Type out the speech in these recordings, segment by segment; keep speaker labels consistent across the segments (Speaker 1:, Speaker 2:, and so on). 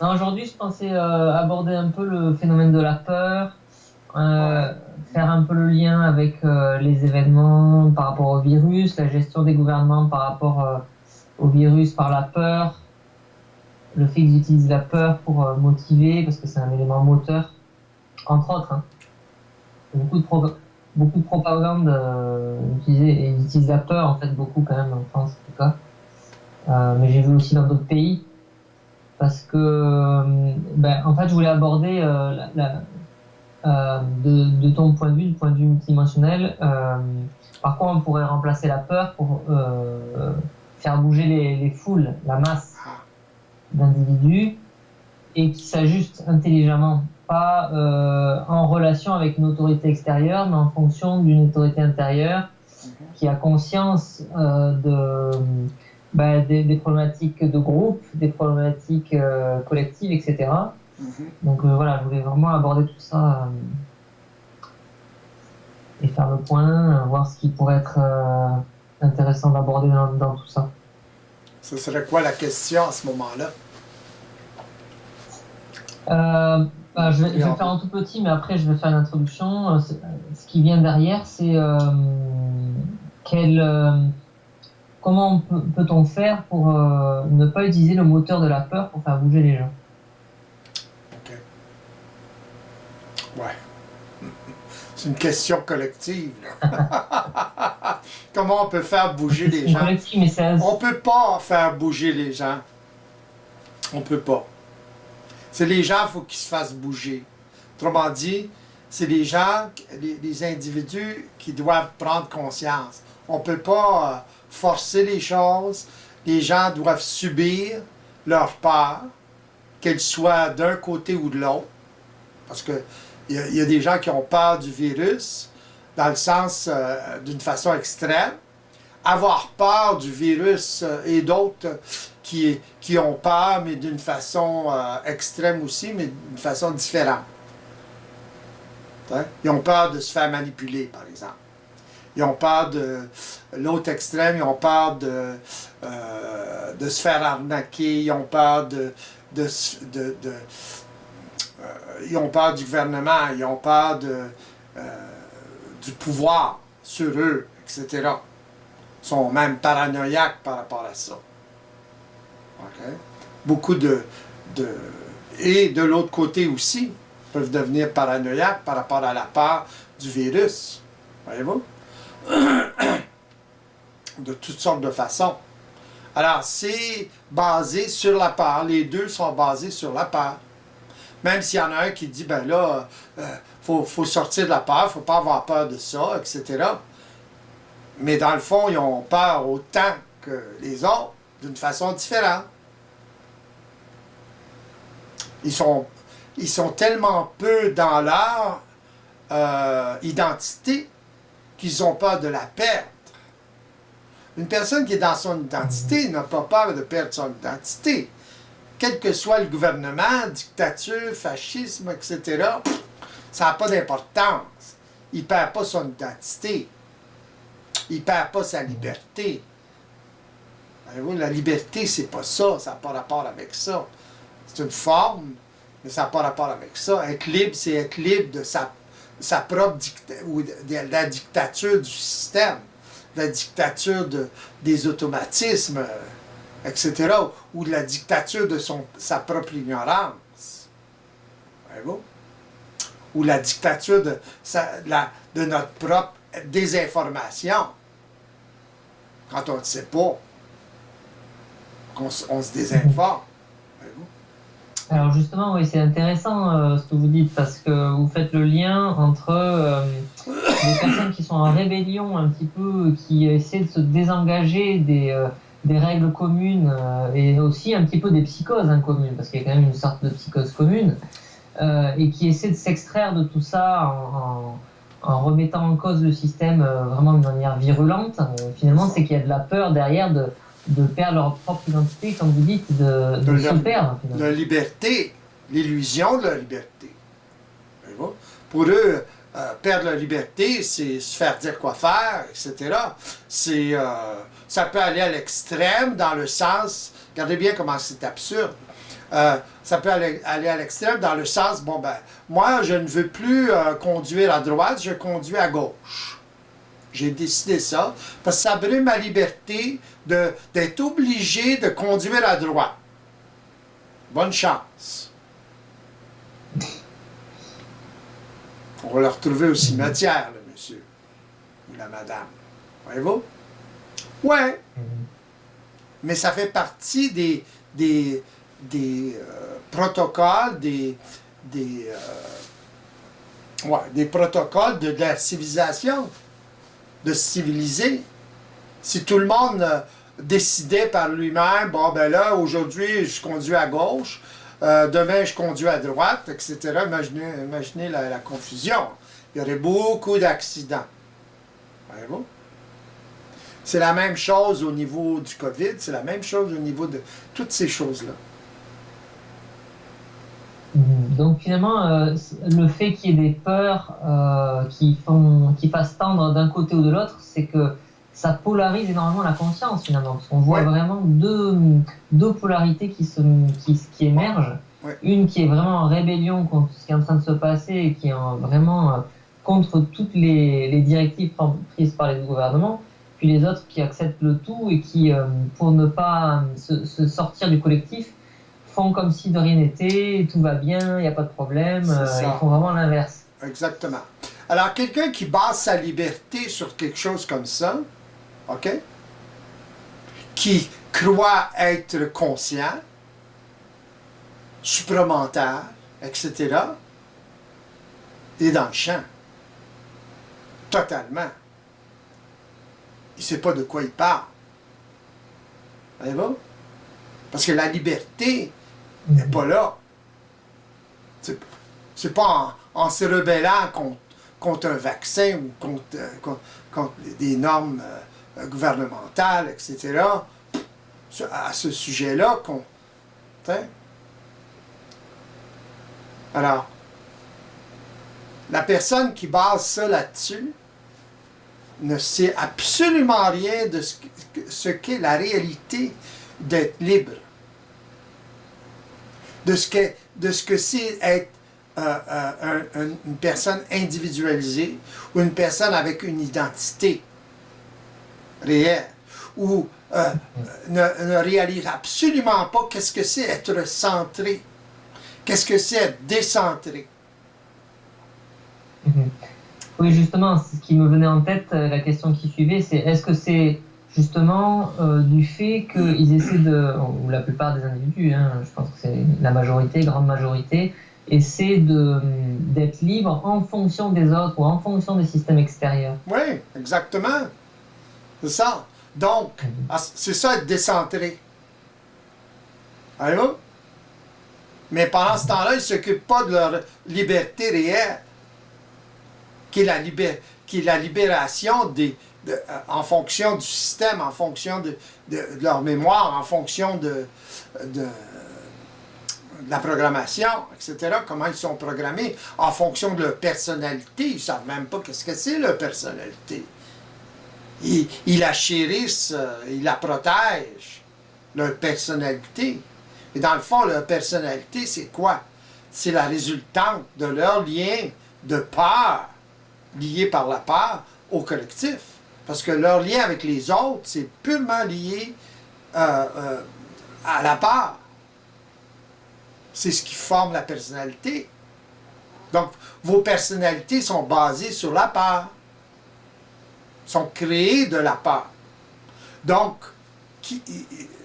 Speaker 1: Non, aujourd'hui, je pensais aborder un peu le phénomène de la peur,
Speaker 2: Ouais.
Speaker 1: euh, faire un peu le lien avec les événements par rapport au virus, la gestion des gouvernements par rapport au virus par la peur, le fait qu'ils utilisent la peur pour motiver, parce que c'est un élément moteur, entre autres. Hein. Beaucoup de, beaucoup de propagande utilisée, et ils utilisent la peur, en fait, beaucoup quand même en France, en tout cas. Mais j'ai vu aussi dans d'autres pays. Parce que, ben, en fait, je voulais aborder de ton point de vue, du point de vue multidimensionnel, par quoi on pourrait remplacer la peur pour faire bouger les foules, la masse
Speaker 2: Ah,
Speaker 1: d'individus et qui s'ajustent intelligemment, pas en relation avec une autorité extérieure, mais en fonction d'une autorité intérieure
Speaker 2: mhm,
Speaker 1: qui a conscience des problématiques de groupe, des problématiques collectives, etc.
Speaker 2: mhm.
Speaker 1: Donc voilà, je voulais vraiment aborder tout ça et faire le point, voir ce qui pourrait être intéressant d'aborder dans tout ça.
Speaker 2: Ce serait quoi la question à ce moment-là?
Speaker 1: Je vais le faire
Speaker 2: Préambule.
Speaker 1: en tout petit, mais après je vais faire une introduction. Ce qui vient derrière, c'est quel, comment peut-on faire pour ne pas utiliser le moteur de la peur pour faire bouger les gens?
Speaker 2: OK. Ouais. C'est une question collective, là. Comment on peut faire bouger
Speaker 1: C'est
Speaker 2: les
Speaker 1: une
Speaker 2: gens?
Speaker 1: collective, mais c'est
Speaker 2: On peut pas faire bouger les gens. On peut pas. C'est les gens, il faut qu'ils se fassent bouger. Autrement dit, c'est les gens, les individus qui doivent prendre conscience. On ne peut pas forcer les choses. Les gens doivent subir leur peur, qu'elle soit d'un côté ou de l'autre. Parce que il y a des gens qui ont peur du virus dans le sens d'une façon extrême. Avoir peur du virus et d'autres qui ont peur, mais d'une façon extrême aussi, mais d'une façon différente. Hein? Ils ont peur de se faire manipuler, par exemple. Ils ont peur de l'autre extrême, ils ont peur de se faire arnaquer, ils ont peur ils ont peur du gouvernement, ils ont peur du pouvoir sur eux, etc. Ils sont même paranoïaques par rapport à ça. Okay? Beaucoup de... Et de l'autre côté aussi, peuvent devenir paranoïaques par rapport à la peur du virus. Voyez-vous? De toutes sortes de façons. Alors, c'est basé sur la peur. Les deux sont basés sur la peur. Même s'il y en a un qui dit, ben là, faut sortir de la peur, faut pas avoir peur de ça, etc. Mais dans le fond, ils ont peur autant que les autres, d'une façon différente. Ils sont tellement peu dans leur identité qu'ils ont peur de la perdre. Une personne qui est dans son identité n'a pas peur de perdre son identité. Quel que soit le gouvernement, dictature, fascisme, etc., ça n'a pas d'importance. Il ne perd pas son identité. Il ne perd pas sa liberté. Voyez-vous, la liberté, c'est pas ça. Ça n'a pas rapport avec ça. C'est une forme, mais ça n'a pas rapport avec ça. Être libre, c'est être libre de sa propre ou de la dictature du système, de la dictature des automatismes, etc., ou de la dictature de sa propre ignorance. Voyez-vous? Ou la dictature de notre propre désinformation. Quand on ne sait pas, on se désinforme.
Speaker 1: Alors justement, oui, c'est intéressant ce que vous dites parce que vous faites le lien entre des personnes qui sont en rébellion un petit peu, qui essaient de se désengager des règles communes et aussi un petit peu des psychoses communes, parce qu'il y a quand même une sorte de psychose commune, et qui essaient de s'extraire de tout ça en remettant en cause le système vraiment de manière virulente. Finalement, c'est qu'il y a de la peur derrière de perdre leur propre identité, comme vous dites, de se perdre.
Speaker 2: La liberté, l'illusion de la liberté. Voyez-vous? Pour eux, perdre la liberté, c'est se faire dire quoi faire, etc. Ça peut aller à l'extrême dans le sens, regardez bien comment c'est absurde. Ça peut aller à l'extrême dans le sens, bon ben, moi je ne veux plus conduire à droite, je conduis à gauche. J'ai décidé ça, parce que ça brûle ma liberté d'être obligé de conduire à droite. Bonne chance. On va le retrouver au cimetière, le monsieur, ou la madame. Voyez-vous? Ouais. Mais ça fait partie des protocoles, des protocoles de la civilisation, de se civiliser. Si tout le monde décidait par lui-même, bon ben là, aujourd'hui, je conduis à gauche, demain, je conduis à droite, etc., imaginez la confusion. Il y aurait beaucoup d'accidents. Voyez-vous? C'est la même chose au niveau du COVID, c'est la même chose au niveau de toutes ces choses-là.
Speaker 1: Donc finalement, le fait qu'il y ait des peurs qui fassent tendre d'un côté ou de l'autre, c'est que ça polarise énormément la conscience finalement, parce qu'on voit vraiment deux polarités qui émergent.
Speaker 2: Ouais.
Speaker 1: Une qui est vraiment en rébellion contre ce qui est en train de se passer et qui est vraiment contre toutes les directives prises par les gouvernements, puis les autres qui acceptent le tout et qui, pour ne pas se sortir du collectif, font comme si de rien n'était, tout va bien, il n'y a pas de problème, ils font vraiment l'inverse.
Speaker 2: Exactement. Alors, quelqu'un qui base sa liberté sur quelque chose comme ça, OK, qui croit être conscient, supramental, etc., est dans le champ. Totalement. Il ne sait pas de quoi il parle. Voyez-vous? Parce que la liberté n'est pas là. C'est pas en se rebellant contre un vaccin ou contre des normes gouvernementales, etc., à ce sujet-là qu'on... Alors, la personne qui base ça là-dessus ne sait absolument rien de ce qu'est la réalité d'être libre. De ce que c'est être une personne individualisée ou une personne avec une identité réelle ou ne réalise absolument pas qu'est-ce que c'est être centré, qu'est-ce que c'est être décentré.
Speaker 1: Oui, justement, ce qui me venait en tête, la question qui suivait, c'est est-ce que c'est justement du fait qu'ils essaient ou la plupart des individus, je pense que c'est la majorité, grande majorité, essaient d'être libres en fonction des autres ou en fonction des systèmes extérieurs.
Speaker 2: Oui, exactement. C'est ça. Donc, c'est ça être décentré. Allez-vous? Mais pendant ce temps-là, ils ne s'occupent pas de leur liberté réelle, qui est la libération en fonction du système, en fonction de leur mémoire, en fonction de la programmation, etc., comment ils sont programmés, en fonction de leur personnalité. Ils ne savent même pas qu'est-ce que c'est leur personnalité. Ils la chérissent, ils la protègent, leur personnalité. Et dans le fond, leur personnalité, c'est quoi? C'est la résultante de leur lien de peur, lié par la peur, au collectif. Parce que leur lien avec les autres, c'est purement lié à la peur. C'est ce qui forme la personnalité. Donc, vos personnalités sont basées sur la peur. Sont créées de la peur. Donc,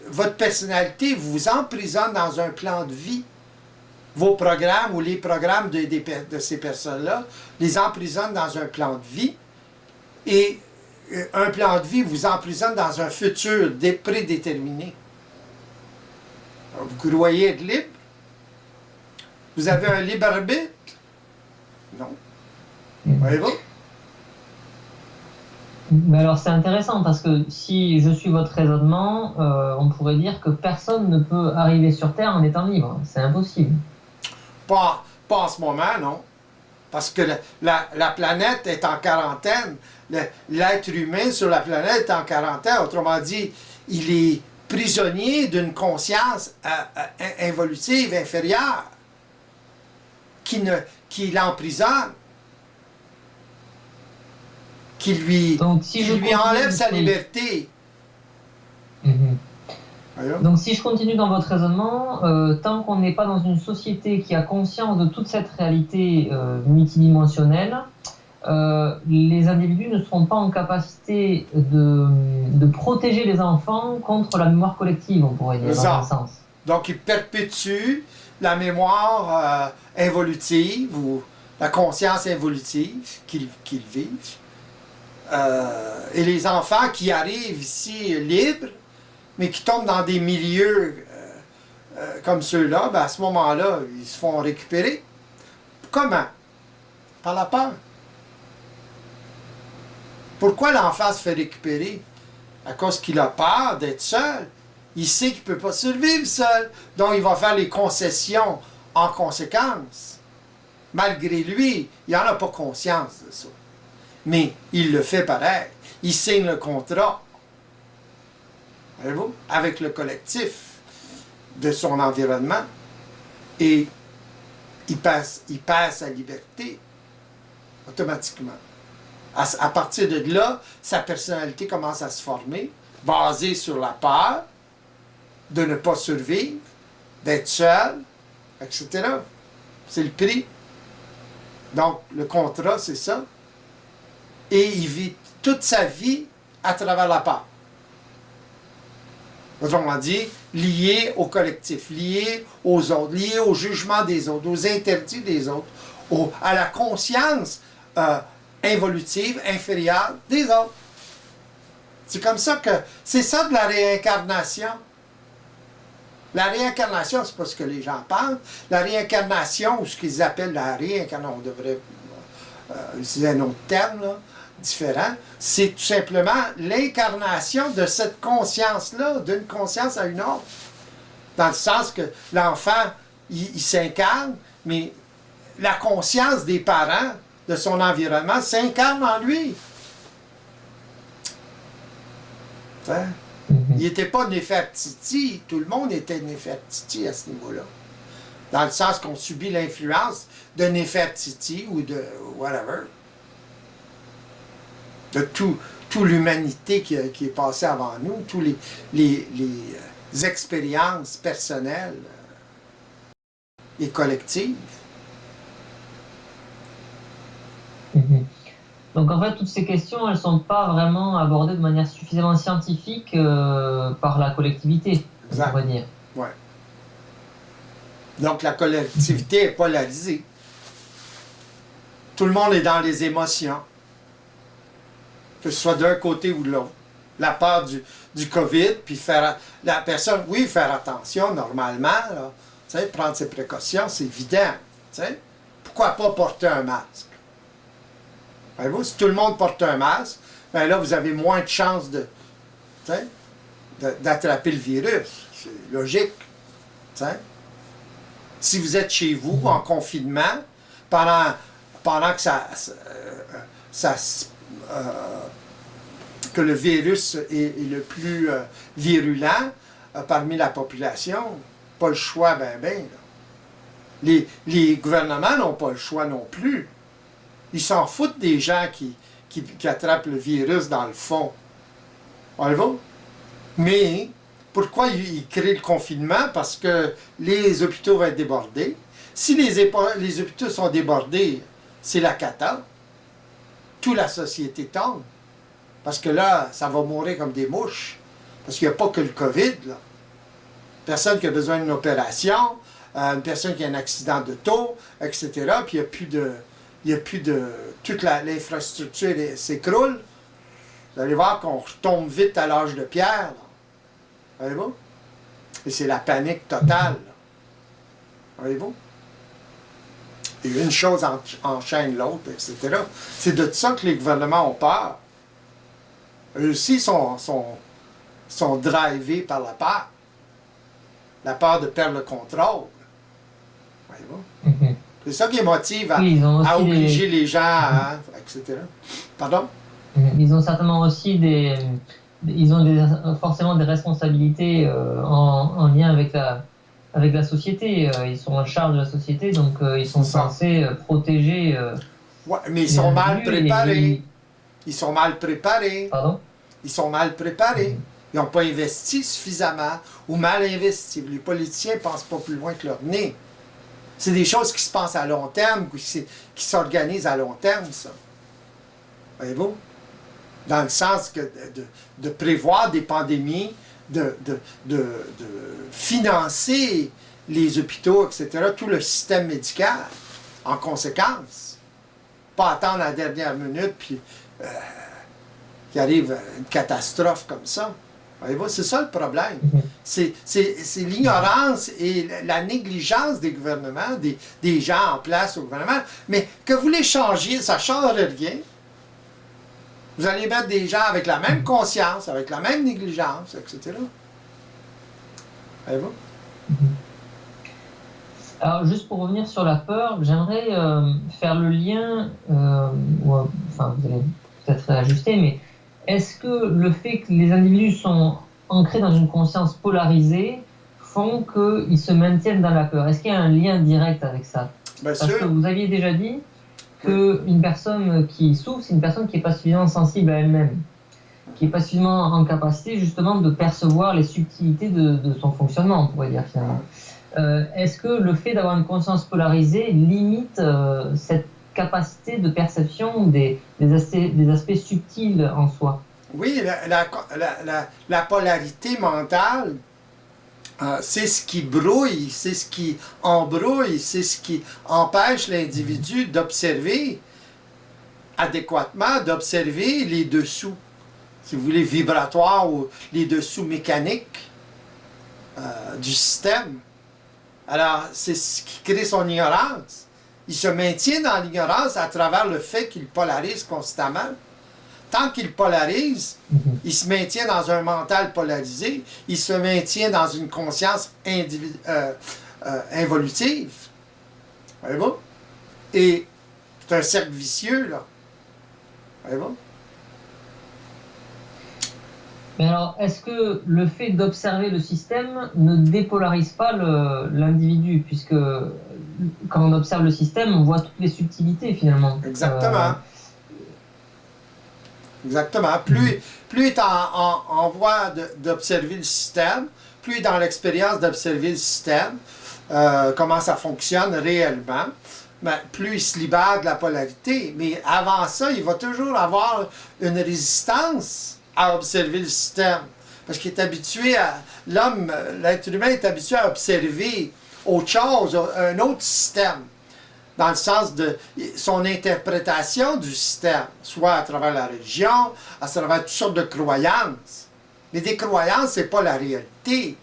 Speaker 2: votre personnalité vous emprisonne dans un plan de vie. Vos programmes ou les programmes de ces personnes-là les emprisonnent dans un plan de vie. Et un plan de vie vous emprisonne dans un futur prédéterminé. Vous croyez être libre? Vous avez un libre arbitre? Non. Voyez-vous?
Speaker 1: Mais alors c'est intéressant parce que si je suis votre raisonnement, on pourrait dire que personne ne peut arriver sur Terre en étant libre. C'est impossible.
Speaker 2: Pas en ce moment, non. Parce que la planète est en quarantaine. L'être humain sur la planète est en quarantaine. Autrement dit, il est prisonnier d'une conscience involutive inférieure qui l'emprisonne, qui lui enlève sa liberté.
Speaker 1: Donc si je continue dans votre raisonnement, tant qu'on n'est pas dans une société qui a conscience de toute cette réalité multidimensionnelle, les individus ne seront pas en capacité de protéger les enfants contre la mémoire collective, on pourrait dire, dans un sens.
Speaker 2: Donc ils perpétuent la mémoire involutive ou la conscience involutive qu'ils vivent. Et les enfants qui arrivent ici libres, mais qui tombent dans des milieux comme ceux-là, ben à ce moment-là, ils se font récupérer. Comment? Par la peur. Pourquoi l'enfant se fait récupérer? À cause qu'il a peur d'être seul. Il sait qu'il ne peut pas survivre seul. Donc il va faire les concessions en conséquence. Malgré lui, il n'en a pas conscience de ça. Mais il le fait pareil. Il signe le contrat. Voyez-vous? Avec le collectif de son environnement. Et il passe sa liberté automatiquement. À partir de là, sa personnalité commence à se former, basée sur la peur de ne pas survivre, d'être seul, etc. C'est le prix. Donc, le contrat, c'est ça. Et il vit toute sa vie à travers la peur. Autrement dit, lié au collectif, lié aux autres, lié au jugement des autres, aux interdits des autres, à la conscience involutive, inférieure des autres. C'est comme ça que... C'est ça de la réincarnation. La réincarnation, c'est pas ce que les gens pensent. La réincarnation, ou ce qu'ils appellent la réincarnation, on devrait utiliser un autre terme, là, différent, c'est tout simplement l'incarnation de cette conscience-là, d'une conscience à une autre. Dans le sens que l'enfant, il s'incarne, mais la conscience des parents, de son environnement, s'incarne en lui. Il n'était pas Néfertiti, tout le monde était Néfertiti à ce niveau-là. Dans le sens qu'on subit l'influence de Néfertiti ou de whatever. De toute l'humanité qui est passée avant nous, toutes les expériences personnelles et collectives.
Speaker 1: Donc en fait, toutes ces questions, elles ne sont pas vraiment abordées de manière suffisamment scientifique par la collectivité, on pourrait dire.
Speaker 2: Ouais. Donc la collectivité est polarisée. Tout le monde est dans les émotions. Que ce soit d'un côté ou de l'autre. La peur du COVID, puis la personne, oui, faire attention normalement, là, prendre ses précautions, c'est évident. T'sais. Pourquoi pas porter un masque? Voyez-vous, si tout le monde porte un masque, ben là, vous avez moins de chances d'attraper le virus. C'est logique. T'sais. Si vous êtes chez vous, en confinement, pendant que que le virus est le plus virulent parmi la population, pas le choix, les gouvernements n'ont pas le choix non plus. Ils s'en foutent des gens qui attrapent le virus dans le fond. Voyez-vous? Mais pourquoi ils créent le confinement? Parce que les hôpitaux vont être débordés. Si les hôpitaux sont débordés, c'est la cata. Toute la société tombe. Parce que là, ça va mourir comme des mouches. Parce qu'il n'y a pas que le COVID, là. Personne qui a besoin d'une opération, une personne qui a un accident d'auto, etc. Puis il n'y a plus de... toute l'infrastructure s'écroule. Vous allez voir qu'on retombe vite à l'âge de pierre. Voyez-vous? Et c'est la panique totale. Voyez-vous? Et une chose enchaîne l'autre, etc. C'est de ça que les gouvernements ont peur. Eux aussi sont drivés par la peur. La peur de perdre le contrôle. Voyez-vous? C'est ça qui motive à obliger les gens, etc. Pardon?
Speaker 1: Ils ont certainement aussi ils ont forcément des responsabilités en lien avec la société. Ils sont en charge de la société, donc ils sont
Speaker 2: C'est ça.
Speaker 1: censés protéger
Speaker 2: Ouais, mais ils
Speaker 1: les
Speaker 2: sont mal
Speaker 1: individus.
Speaker 2: préparés. Ils sont mal préparés.
Speaker 1: Pardon?
Speaker 2: Ils sont mal préparés.
Speaker 1: Mhm.
Speaker 2: Ils n'ont pas investi suffisamment ou mal investi. Les politiciens ne pensent pas plus loin que leur nez. C'est des choses qui se passent à long terme, qui s'organisent à long terme, ça. Voyez-vous? Dans le sens que de prévoir des pandémies, de financer les hôpitaux, etc., tout le système médical en conséquence. Pas attendre la dernière minute, puis qu'il arrive une catastrophe comme ça. Voyez-vous, c'est ça le problème.
Speaker 1: Mhm.
Speaker 2: C'est l'ignorance et la négligence des gouvernements, des gens en place au gouvernement. Mais que vous les changiez, ça ne change rien. Vous allez mettre des gens avec la même conscience, avec la même négligence, etc. Voyez-vous?
Speaker 1: Alors, juste pour revenir sur la peur, j'aimerais faire le lien, enfin, vous allez peut-être réajuster, mais est-ce que le fait que les individus sont ancrés dans une conscience polarisée font qu'ils se maintiennent dans la peur? Est-ce qu'il y a un lien direct avec ça?
Speaker 2: Bien
Speaker 1: Parce que
Speaker 2: sûr.
Speaker 1: vous aviez déjà dit qu'une personne qui souffre, c'est une personne qui n'est pas suffisamment sensible à elle-même, qui n'est pas suffisamment en capacité justement de percevoir les subtilités de son fonctionnement, on pourrait dire finalement. Est-ce que le fait d'avoir une conscience polarisée limite cette capacité de perception des aspects subtils en soi?
Speaker 2: Oui, la polarité mentale, c'est ce qui brouille, c'est ce qui embrouille, c'est ce qui empêche l'individu d'observer adéquatement, d'observer les dessous, si vous voulez, vibratoires ou les dessous mécaniques du système. Alors, c'est ce qui crée son ignorance. Il se maintient dans l'ignorance à travers le fait qu'il polarise constamment. Tant qu'il polarise, il se maintient dans un mental polarisé, il se maintient dans une conscience involutive. Voyez-vous? Et c'est un cercle vicieux, là. Voyez-vous?
Speaker 1: Mais alors, est-ce que le fait d'observer le système ne dépolarise pas l'individu, puisque quand on observe le système, on voit toutes les subtilités finalement.
Speaker 2: Exactement. Exactement. Plus il est en voie d'observer le système, plus il est dans l'expérience d'observer le système, comment ça fonctionne réellement, ben, plus il se libère de la polarité. Mais avant ça, il va toujours avoir une résistance à observer le système. Parce qu'il est habitué à... L'homme, l'être humain est habitué à observer autre chose, un autre système, dans le sens de son interprétation du système, soit à travers la religion, à travers toutes sortes de croyances. Mais des croyances, ce n'est pas la réalité.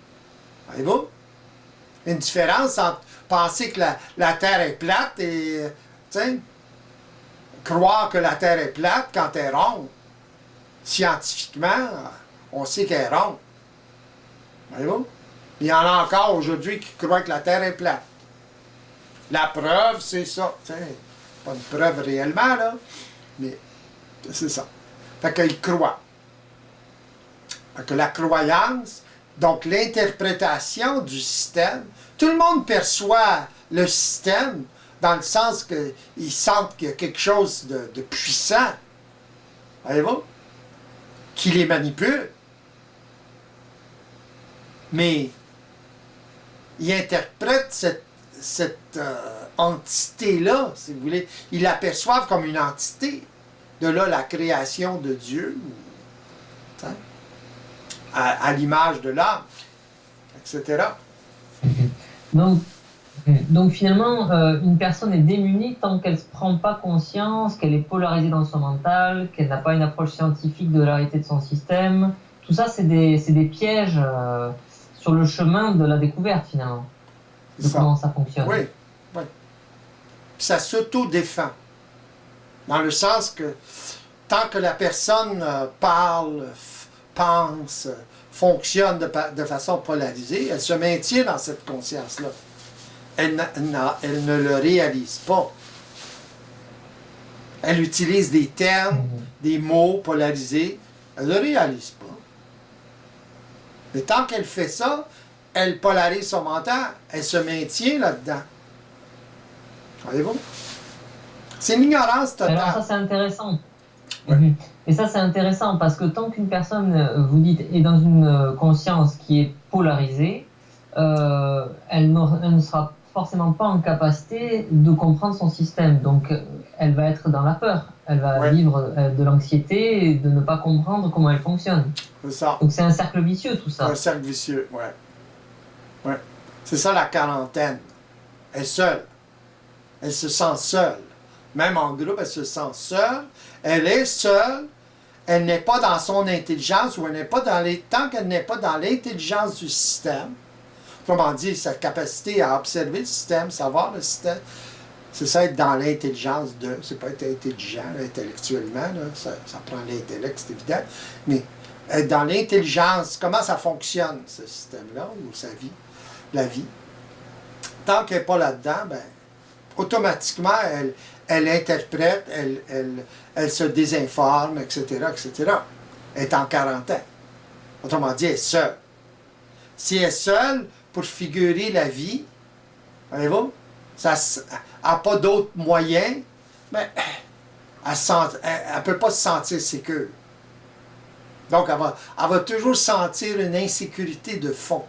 Speaker 2: Voyez-vous? Une différence entre penser que la Terre est plate et, croire que la Terre est plate quand elle est ronde. Scientifiquement, on sait qu'elle est ronde. Voyez-vous? Il y en a encore aujourd'hui qui croient que la Terre est plate. La preuve, c'est ça. Pas une preuve réellement, là, mais c'est ça. Fait qu'ils croient. Fait que la croyance, donc l'interprétation du système, tout le monde perçoit le système dans le sens qu'ils sentent qu'il y a quelque chose de puissant. Voyez-vous? Qui les manipule. Mais ils interprètent cette entité-là, si vous voulez. Ils l'aperçoivent comme une entité. De là, la création de Dieu, à l'image de l'homme, etc.
Speaker 1: Donc finalement, une personne est démunie tant qu'elle ne prend pas conscience, qu'elle est polarisée dans son mental, qu'elle n'a pas une approche scientifique de la réalité de son système. Tout ça, c'est des pièges sur le chemin de la découverte, finalement, de comment ça fonctionne.
Speaker 2: Oui, oui. Puis ça s'auto-défend. Dans le sens que tant que la personne parle, pense, fonctionne de façon polarisée, elle se maintient dans cette conscience-là. Elle ne le réalise pas. Elle utilise des termes, des mots polarisés. Elle ne le réalise pas. Mais tant qu'elle fait ça, elle polarise son mental. Elle se maintient là-dedans. Voyez-vous? C'est l'ignorance
Speaker 1: Alors ça
Speaker 2: totale.
Speaker 1: c'est intéressant.
Speaker 2: Ouais.
Speaker 1: Et ça c'est intéressant parce que tant qu'une personne, vous dites, est dans une conscience qui est polarisée, elle ne sera forcément pas en capacité de comprendre son système. Donc elle va être dans la peur. Elle va
Speaker 2: Ouais.
Speaker 1: vivre de l'anxiété et de ne pas comprendre comment elle fonctionne.
Speaker 2: C'est ça.
Speaker 1: Donc c'est un cercle vicieux tout
Speaker 2: C'est un
Speaker 1: ça.
Speaker 2: cercle vicieux. Ouais. Ouais. C'est ça la quarantaine. Elle est seule. Elle se sent seule. Même en groupe, elle se sent seule. Elle est seule. Elle n'est pas dans son intelligence ou elle n'est pas dans les. Tant qu'elle n'est pas dans l'intelligence du système, autrement dit, sa capacité à observer le système, savoir le système, c'est ça être dans l'intelligence de. C'est pas être intelligent là, intellectuellement, là, ça prend l'intellect, c'est évident, mais être dans l'intelligence, comment ça fonctionne, ce système-là, ou sa vie, la vie. Tant qu'elle n'est pas là-dedans, ben, automatiquement, elle interprète, elle se désinforme, etc., etc. Elle est en quarantaine. Autrement dit, elle est seule. Si elle est seule pour figurer la vie, voyez-vous, ça n'a pas d'autres moyens, mais elle ne peut pas se sentir sécure. Donc, elle va toujours sentir une insécurité de fond.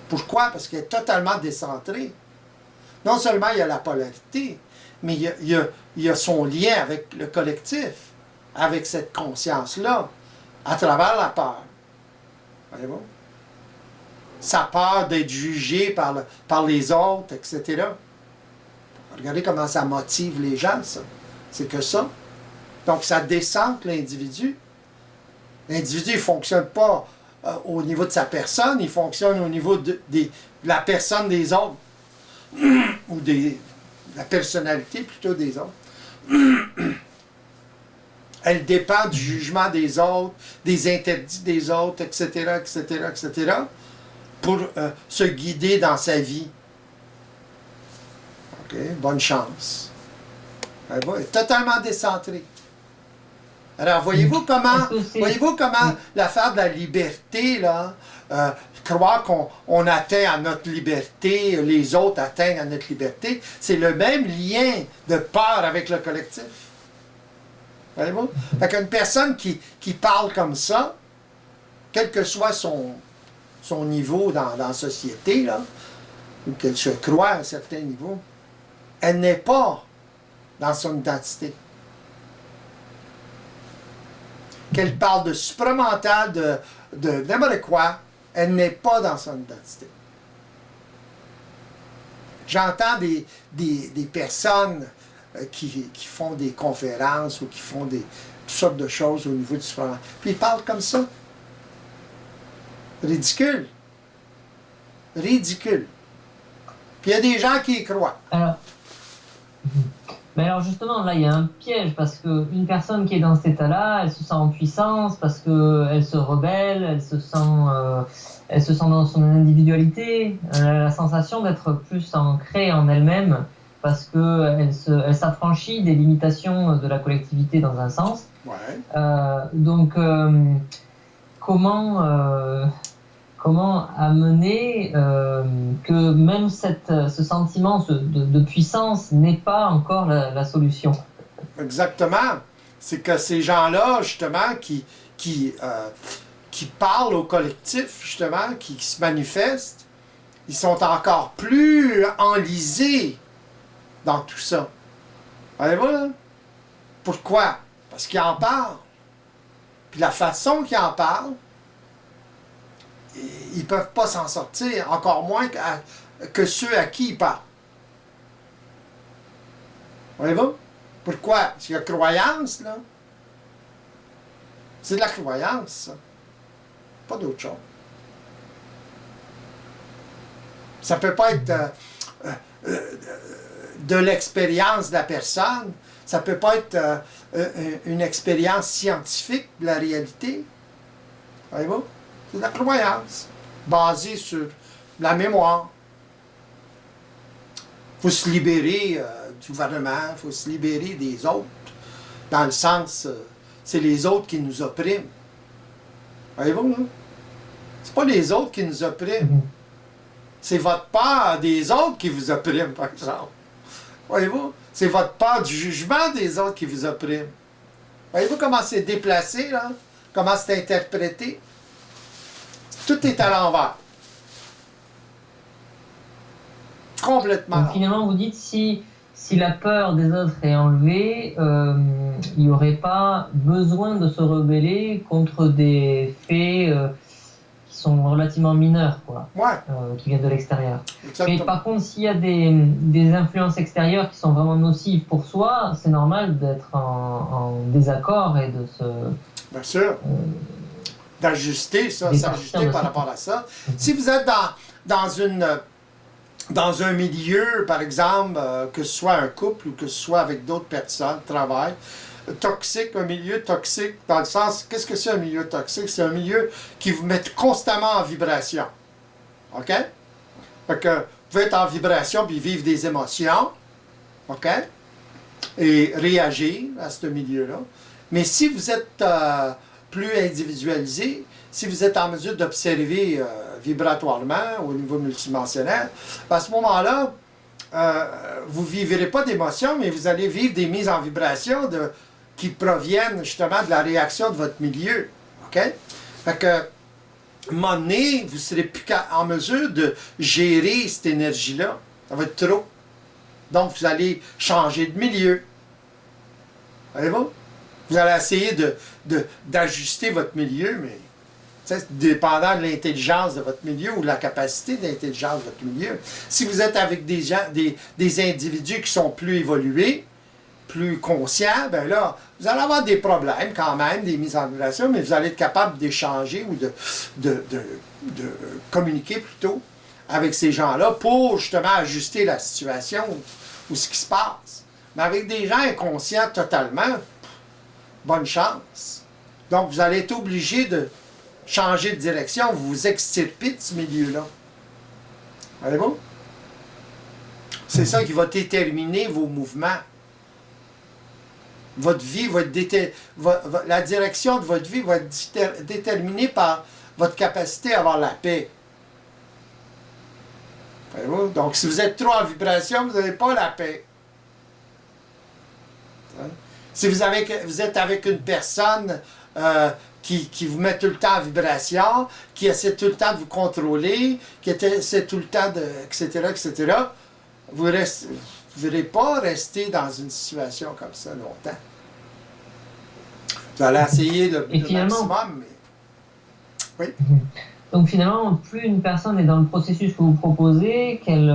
Speaker 2: Pourquoi? Parce qu'elle est totalement décentrée. Non seulement il y a la polarité, mais il y a son lien avec le collectif, avec cette conscience-là, à travers la peur. Voyez-vous? Sa peur d'être jugé par les autres, etc. Regardez comment ça motive les gens, ça. C'est que ça. Donc, ça descend l'individu. L'individu ne fonctionne pas au niveau de sa personne, il fonctionne au niveau de la personne des autres. Ou la personnalité plutôt des autres. Elle dépend du jugement des autres, des interdits des autres, etc., etc., etc., pour se guider dans sa vie. OK, bonne chance. Elle est totalement décentrée. Alors, voyez-vous comment l'affaire de la liberté, là, croire qu'on atteint à notre liberté, les autres atteignent à notre liberté, c'est le même lien de peur avec le collectif. Voyez-vous? Fait qu'une personne qui parle comme ça, quel que soit son niveau dans la société, là, ou qu'elle se croit à un certain niveau, elle n'est pas dans son identité. Qu'elle parle de supramental, de n'importe quoi, elle n'est pas dans son identité. J'entends des personnes qui font des conférences ou qui font toutes sortes de choses au niveau du supramental. Puis ils parlent comme ça. Ridicule. Ridicule. Puis il y a des gens qui y croient.
Speaker 1: Mais alors justement, là, il y a un piège parce qu'une personne qui est dans cet état-là, elle se sent en puissance parce qu'elle se rebelle, elle se sent dans son individualité, elle a la sensation d'être plus ancrée en elle-même parce qu'elle s'affranchit des limitations de la collectivité dans un sens.
Speaker 2: Ouais.
Speaker 1: Donc, comment amener que même ce sentiment de puissance n'est pas encore la solution.
Speaker 2: Exactement. C'est que ces gens-là, justement, qui parlent au collectif, justement, qui se manifestent, ils sont encore plus enlisés dans tout ça. Voyez-vous, là? Pourquoi? Parce qu'ils en parlent. Puis la façon qu'ils en parlent, ils ne peuvent pas s'en sortir, encore moins que ceux à qui ils parlent. Voyez-vous? Pourquoi? Parce qu'il y a croyance, là. C'est de la croyance, ça. Pas d'autre chose. Ça ne peut pas être de l'expérience de la personne. Ça ne peut pas être une expérience scientifique de la réalité. Voyez-vous? C'est de la croyance, basée sur la mémoire. Il faut se libérer du gouvernement, il faut se libérer des autres, dans le sens, c'est les autres qui nous oppriment. Voyez-vous, là? C'est pas les autres qui nous oppriment.
Speaker 1: Mhm.
Speaker 2: C'est votre peur des autres qui vous opprime, par exemple. Voyez-vous? C'est votre peur du jugement des autres qui vous opprime. Voyez-vous comment c'est déplacé, là? Comment c'est interprété? Tout est à l'envers. Complètement.
Speaker 1: Donc finalement, vous dites si la peur des autres est enlevée, il n'y aurait pas besoin de se rebeller contre des faits qui sont relativement mineurs, quoi,
Speaker 2: Ouais,
Speaker 1: qui viennent de l'extérieur. Mais
Speaker 2: exactement.
Speaker 1: par contre, s'il y a des influences extérieures qui sont vraiment nocives pour soi, c'est normal d'être en désaccord et de se...
Speaker 2: Bien sûr. D'ajuster ça,
Speaker 1: Des
Speaker 2: s'ajuster
Speaker 1: parties
Speaker 2: par
Speaker 1: de
Speaker 2: rapport à ça.
Speaker 1: Mhm.
Speaker 2: Si vous êtes dans un milieu, par exemple, que ce soit un couple ou que ce soit avec d'autres personnes, travail, toxique, un milieu toxique, dans le sens, qu'est-ce que c'est un milieu toxique? C'est un milieu qui vous met constamment en vibration. OK? Fait que vous pouvez être en vibration puis vivre des émotions. OK? Et réagir à ce milieu-là. Mais si vous êtes plus individualisé, si vous êtes en mesure d'observer vibratoirement au niveau multidimensionnel, à ce moment-là, vous ne vivrez pas d'émotions, mais vous allez vivre des mises en vibration qui proviennent justement de la réaction de votre milieu. OK? Fait que, à un moment donné, vous ne serez plus en mesure de gérer cette énergie-là. Ça va être trop. Donc, vous allez changer de milieu. Voyez-vous? Vous allez essayer d'ajuster votre milieu, mais dépendant de l'intelligence de votre milieu ou de la capacité d'intelligence de votre milieu. Si vous êtes avec des gens, des individus qui sont plus évolués, plus conscients, ben là, vous allez avoir des problèmes quand même, des mises en relation, mais vous allez être capable d'échanger ou de communiquer plutôt avec ces gens-là pour justement ajuster la situation ou ce qui se passe. Mais avec des gens inconscients totalement, bonne chance. Donc, vous allez être obligé de changer de direction, vous vous extirpez de ce milieu-là. Voyez-vous? C'est ça qui va déterminer vos mouvements. Votre vie va être la direction de votre vie va être déterminée par votre capacité à avoir la paix. Voyez-vous? Donc, si vous êtes trop en vibration, vous n'avez pas la paix. Si vous êtes avec une personne qui vous met tout le temps en vibration, qui essaie tout le temps de vous contrôler, qui essaie tout le temps de... etc., vous ne voudrez pas rester dans une situation comme ça longtemps. Vous allez essayer le maximum, mais... Oui.
Speaker 1: Donc finalement, plus une personne est dans le processus que vous proposez, qu'elle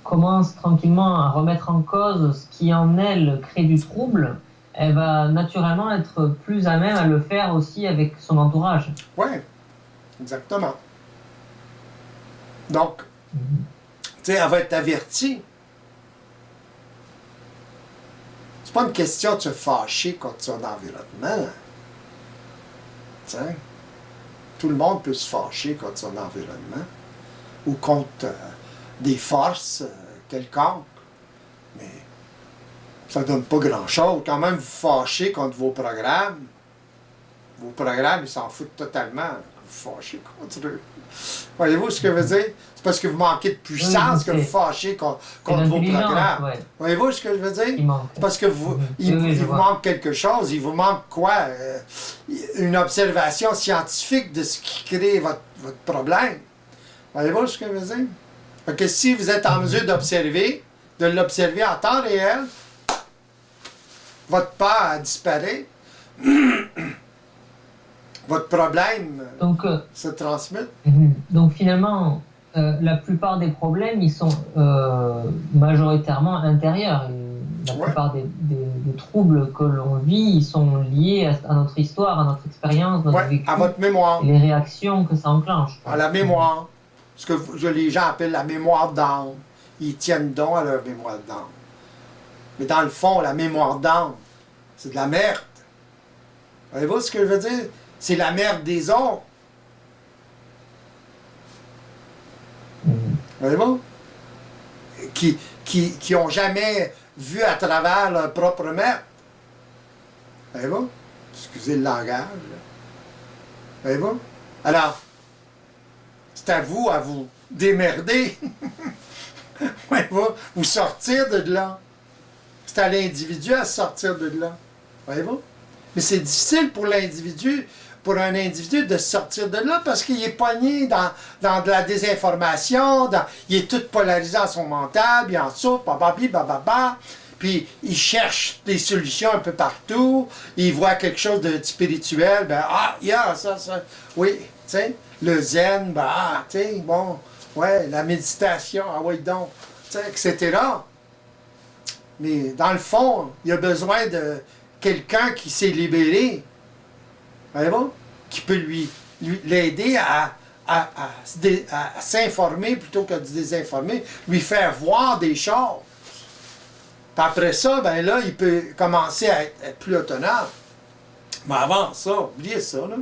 Speaker 1: commence tranquillement à remettre en cause ce qui en elle crée du trouble, elle va naturellement être plus à même à le faire aussi avec son entourage.
Speaker 2: Oui, exactement. Donc, tu sais, elle va être avertie. C'est pas une question de se fâcher contre son environnement. Tu sais, tout le monde peut se fâcher contre son environnement ou contre des forces quelconques, mais ça ne donne pas grand-chose. Quand même, vous fâchez contre vos programmes, ils s'en foutent totalement. Vous fâchez contre eux. Voyez-vous ce que je veux dire? C'est parce que vous manquez de puissance que vous fâchez contre vos programmes.
Speaker 1: Ouais.
Speaker 2: Voyez-vous ce que je veux dire?
Speaker 1: Il manque.
Speaker 2: C'est parce que il vous manque quelque chose. Il vous manque quoi? Une observation scientifique de ce qui crée votre problème. Voyez-vous ce que je veux dire? Fait que si vous êtes en mesure d'observer, de l'observer en temps réel, votre peur disparaît. Votre problème se transmet.
Speaker 1: Donc finalement, la plupart des problèmes, ils sont majoritairement intérieurs. La plupart des troubles que l'on vit, ils sont liés à notre histoire, à notre expérience, notre vécu,
Speaker 2: à votre mémoire.
Speaker 1: Et les réactions que ça enclenche.
Speaker 2: À la mémoire. Ce que les gens appellent la mémoire d'âme. Ils tiennent donc à leur mémoire d'âme. Mais dans le fond, la mémoire d'âme, c'est de la merde. Voyez-vous ce que je veux dire? C'est la merde des autres. Voyez-vous? Qui ont jamais vu à travers leur propre merde. Voyez-vous? Excusez le langage. Voyez-vous? Alors, c'est à vous démerder. Ouais, vous sortir de là. C'est à l'individu à sortir de là. Voyez-vous? Mais c'est difficile pour l'individu, pour un individu de sortir de là parce qu'il est pogné dans de la désinformation, il est tout polarisé en son mental, il en souffre, bababa, puis il cherche des solutions un peu partout, il voit quelque chose de spirituel, ça, oui, tu sais, le zen, tu sais, bon, ouais, la méditation, oui donc, tu sais, etc. Mais dans le fond, il y a besoin de quelqu'un qui s'est libéré, voyez-vous, qui peut l'aider à s'informer plutôt que de se désinformer, lui faire voir des choses. Puis après ça, ben là, il peut commencer à être plus autonome. Mais avant ça, oubliez ça, là.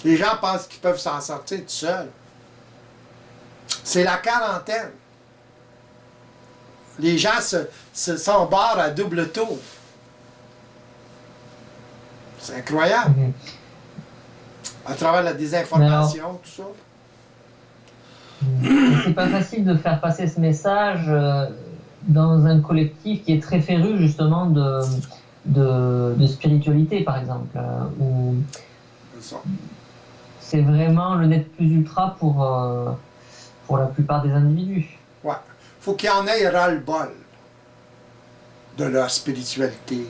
Speaker 2: Les gens pensent qu'ils peuvent s'en sortir tout seuls. C'est la quarantaine. Les gens s'embarrent à double tour. C'est incroyable. À travers la désinformation, tout ça.
Speaker 1: C'est pas facile de faire passer ce message dans un collectif qui est très féru justement de spiritualité, par exemple, où c'est vraiment le net plus ultra pour la plupart des individus.
Speaker 2: Ouais. Faut qu'il y en ait ras-le-bol de leur spiritualité.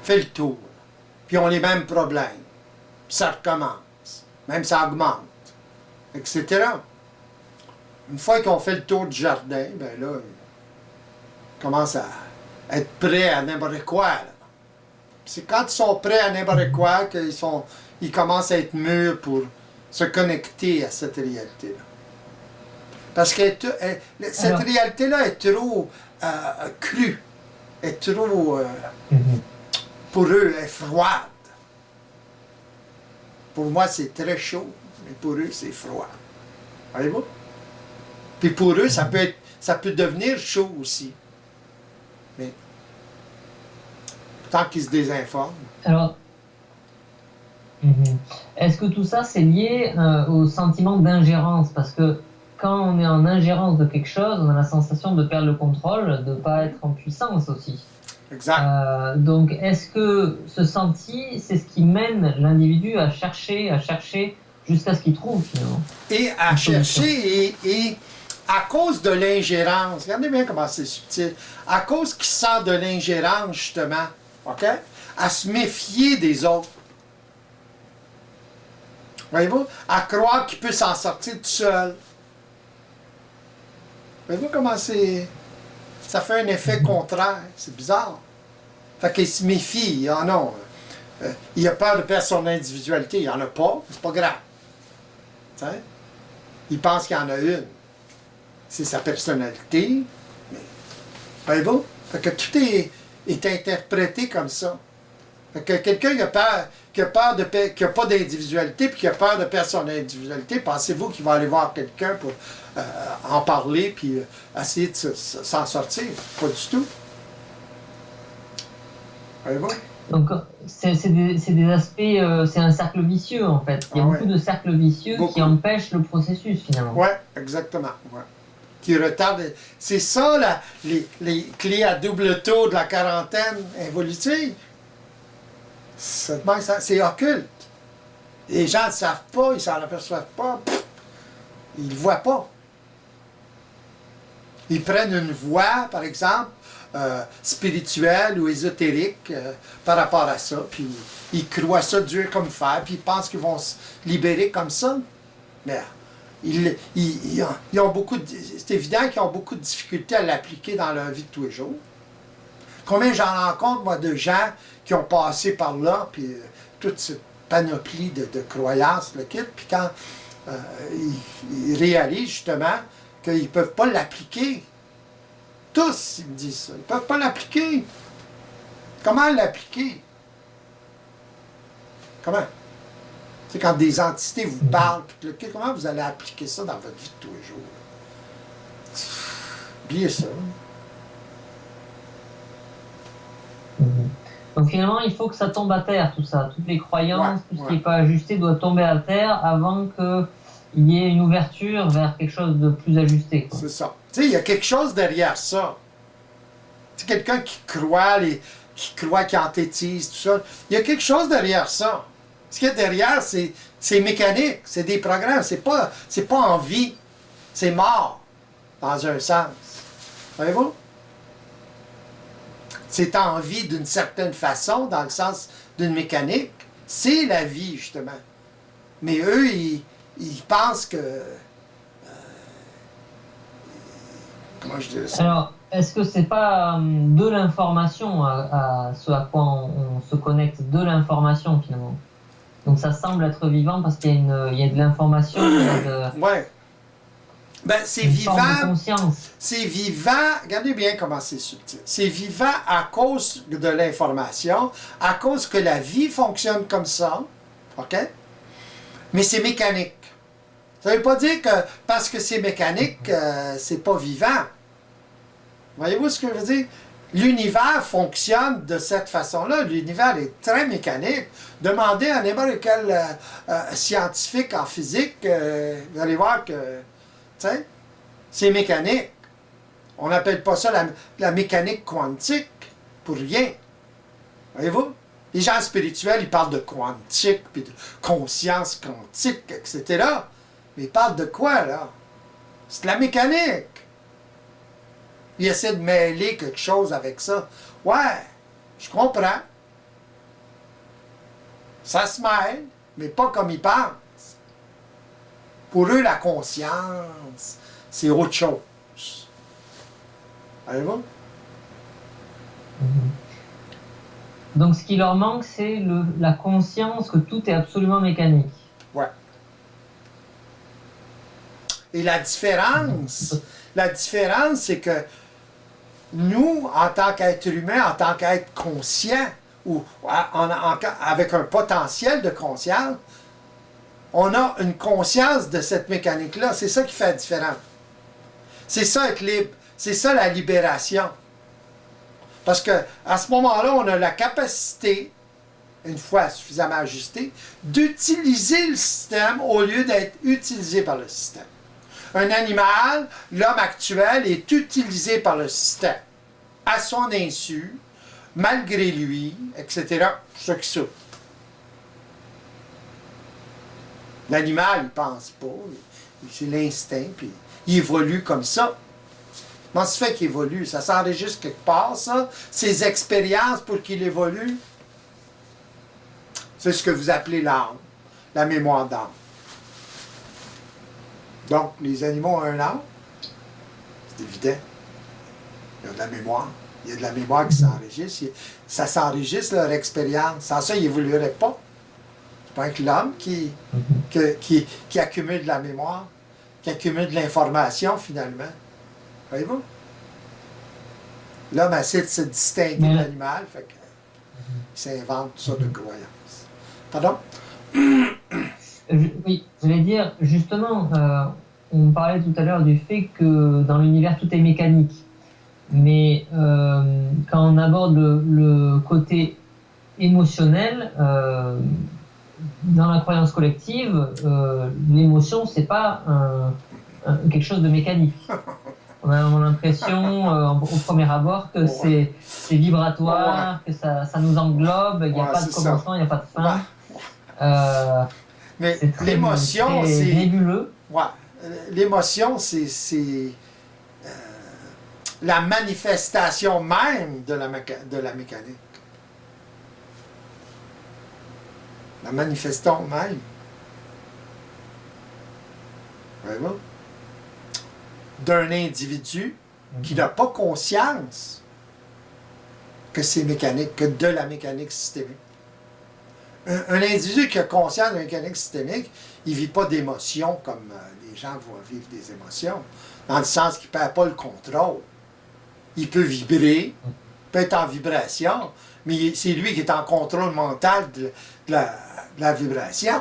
Speaker 2: Fait le tour. Puis ils ont les mêmes problèmes. Puis ça recommence. Même ça augmente. Etc. Une fois qu'ils ont fait le tour du jardin, ben là, ils commencent à être prêts à n'importe quoi. C'est quand ils sont prêts à n'importe quoi qu'ils commencent à être mûrs pour se connecter à cette réalité-là. Parce que cette réalité-là est trop crue, est trop, pour eux, est froide. Pour moi, c'est très chaud, mais pour eux, c'est froid. Voyez-vous? Puis pour eux, ça peut devenir chaud aussi. Mais tant qu'ils se désinforment.
Speaker 1: Alors, est-ce que tout ça, c'est lié au sentiment d'ingérence? Parce que quand on est en ingérence de quelque chose, on a la sensation de perdre le contrôle, de ne pas être en puissance aussi.
Speaker 2: Exact.
Speaker 1: Donc, est-ce que ce senti, c'est ce qui mène l'individu à chercher jusqu'à ce qu'il trouve finalement?
Speaker 2: Et à chercher, et à cause de l'ingérence, regardez bien comment c'est subtil, à cause qu'il sent de l'ingérence justement, OK? À se méfier des autres. Voyez-vous? À croire qu'il peut s'en sortir tout seul. Voyez-vous comment c'est... Ça fait un effet contraire. C'est bizarre. Fait qu'il se méfie. Ah non. Il a peur de perdre son individualité. Il n'en a pas. C'est pas grave. T'sais? Il pense qu'il y en a une. C'est sa personnalité. Mais... Voyez-vous? Fait que tout est interprété comme ça. Fait que quelqu'un qui a pas d'individualité puis qui a peur de perdre son individualité, pensez-vous qu'il va aller voir quelqu'un pour en parler puis essayer de s'en sortir? Pas du tout. Voyez-vous?
Speaker 1: Donc, c'est des aspects, c'est un cercle vicieux en fait. Il y a beaucoup de cercles vicieux qui empêchent le processus finalement.
Speaker 2: Oui, exactement. Ouais. Qui retardent. C'est ça les clés à double tour de la quarantaine évolutive. C'est occulte. Les gens ne savent pas, ils ne s'en aperçoivent pas. Ils ne le voient pas. Ils prennent une voie, par exemple, spirituelle ou ésotérique par rapport à ça, puis ils croient ça dur comme fer, puis ils pensent qu'ils vont se libérer comme ça. Mais ils ont c'est évident qu'ils ont beaucoup de difficultés à l'appliquer dans leur vie de tous les jours. Combien j'en rencontre, moi, de gens qui ont passé par là, puis toute cette panoplie de croyances, le kit, puis quand ils réalisent justement qu'ils ne peuvent pas l'appliquer. Tous, ils me disent ça. Ils ne peuvent pas l'appliquer. Comment l'appliquer? Comment? C'est quand des entités vous parlent, puis le kit, comment vous allez appliquer ça dans votre vie de tous les jours? Oubliez ça.
Speaker 1: Donc finalement, il faut que ça tombe à terre, tout ça. Toutes les croyances, tout ce qui n'est pas ajusté doit tomber à terre avant que il y ait une ouverture vers quelque chose de plus ajusté, quoi.
Speaker 2: C'est ça. Tu sais, il y a quelque chose derrière ça. Tu sais, quelqu'un qui croit, qui enthétise, tout ça. Il y a quelque chose derrière ça. Ce qu'il y a derrière, c'est mécanique, c'est des programmes, c'est pas en vie, c'est mort, dans un sens. Voyez-vous? C'est en vie d'une certaine façon, dans le sens d'une mécanique. C'est la vie, justement. Mais eux, ils pensent que... comment je dirais ça?
Speaker 1: Alors, est-ce que c'est pas de l'information à ce à quoi on se connecte, de l'information finalement? Donc ça semble être vivant parce il y a de l'information, il y a
Speaker 2: Ouais. Ben, c'est
Speaker 1: une forme de
Speaker 2: vivant.
Speaker 1: conscience.
Speaker 2: C'est vivant. Regardez bien comment c'est subtil. C'est vivant à cause de l'information, à cause que la vie fonctionne comme ça. OK? Mais c'est mécanique. Ça ne veut pas dire que parce que c'est mécanique, c'est pas vivant. Voyez-vous ce que je veux dire? L'univers fonctionne de cette façon-là. L'univers est très mécanique. Demandez à n'importe quel scientifique en physique, vous allez voir que, tu sais, c'est mécanique. On n'appelle pas ça la mécanique quantique pour rien. Voyez-vous? Les gens spirituels, ils parlent de quantique, puis de conscience quantique, etc. Mais ils parlent de quoi, là? C'est de la mécanique. Ils essaient de mêler quelque chose avec ça. Ouais, je comprends. Ça se mêle, mais pas comme ils pensent. Pour eux, la conscience, c'est autre chose. Allez-vous?
Speaker 1: Donc ce qui leur manque, c'est la conscience que tout est absolument mécanique.
Speaker 2: Ouais. Et la différence, c'est que nous, en tant qu'être humain, en tant qu'être conscient, ou avec un potentiel de conscience, on a une conscience de cette mécanique-là. C'est ça qui fait la différence. C'est ça être libre. C'est ça la libération. Parce que à ce moment-là, on a la capacité, une fois suffisamment ajustée, d'utiliser le système au lieu d'être utilisé par le système. Un animal, l'homme actuel, est utilisé par le système, à son insu, malgré lui, etc. C'est ça qui souffre. L'animal, il ne pense pas, c'est l'instinct, puis il évolue comme ça. Comment ça se fait qu'il évolue? Ça s'enregistre quelque part, ça? Ces expériences pour qu'il évolue? C'est ce que vous appelez l'âme, la mémoire d'âme. Donc, les animaux ont un âme, c'est évident. Il y a de la mémoire. Il y a de la mémoire qui s'enregistre. Ça s'enregistre, leur expérience. Sans ça, ils n'évolueraient pas. C'est pas que l'homme qui accumule de la mémoire, qui accumule de l'information, finalement. Voyez-vous? L'homme essaie de se distinguer de l'animal, fait qu'il s'invente toutes sortes de croyances. Pardon?
Speaker 1: Oui, je vais dire, justement, on parlait tout à l'heure du fait que dans l'univers, tout est mécanique. Mais quand on aborde le côté émotionnel, dans la croyance collective, l'émotion, c'est pas quelque chose de mécanique. On a l'impression, au premier abord, que c'est vibratoire, que ça nous englobe, il n'y a pas de commencement, il n'y a pas de fin.
Speaker 2: Mais l'émotion, c'est
Speaker 1: nébuleux.
Speaker 2: Ouais. L'émotion, c'est la manifestation même de la mécanique. La manifestation même. Voyez-vous? D'un individu qui n'a pas conscience que c'est mécanique, que de la mécanique systémique. Un individu qui a conscience de la mécanique systémique, il ne vit pas d'émotions comme les gens vont vivre des émotions, dans le sens qu'il ne perd pas le contrôle. Il peut vibrer, peut être en vibration, mais c'est lui qui est en contrôle mental de la vibration,